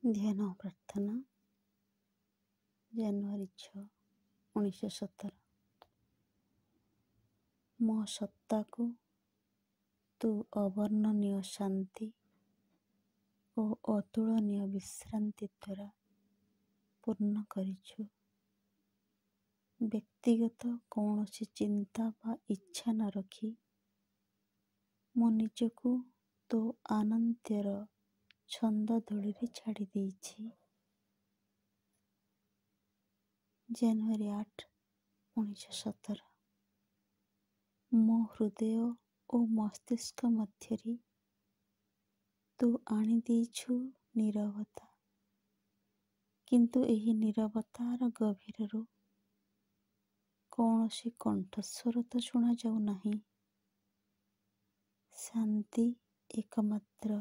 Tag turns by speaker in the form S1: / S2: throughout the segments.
S1: ଧ୍ୟାନ ପ୍ରାର୍ଥନା ଜାନୁଆରୀ 6, 1917। ମୋ ସତ୍ତାକୁ ତୁ ଅବର୍ଣ୍ଣନୀୟ ଶାନ୍ତି ଓ ଅତୁଳନୀୟ ବିଶ୍ରାନ୍ତି ଦ୍ୱାରା ପୂର୍ଣ୍ଣ କରିଛୁ। ବ୍ୟକ୍ତିଗତ କୌଣସି ଚିନ୍ତା ବା ଇଚ୍ଛା ନ ରଖି ମୁଁ ନିଜକୁ ତୋ ଆନନ୍ତ୍ୟର ଛନ୍ଦ ଧୂଳିରେ ଛାଡ଼ି ଦେଇଛି। ଜାନୁଆରୀ 8, 1917। ମୋ ହୃଦୟ ଓ ମସ୍ତିଷ୍କ ମଧ୍ୟରେ ତୁ ଆଣିଦେଇଛୁ ନୀରବତା, କିନ୍ତୁ ଏହି ନୀରବତାର ଗଭୀରରୁ କୌଣସି କଣ୍ଠସ୍ୱର ତ ଶୁଣାଯାଉ ନାହିଁ। ଶାନ୍ତି ଏକମାତ୍ର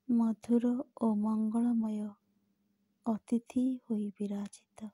S1: ମଧୁର ଓ ମଙ୍ଗଳମୟ ଅତିଥି ହୋଇ ବିରାଜିତ।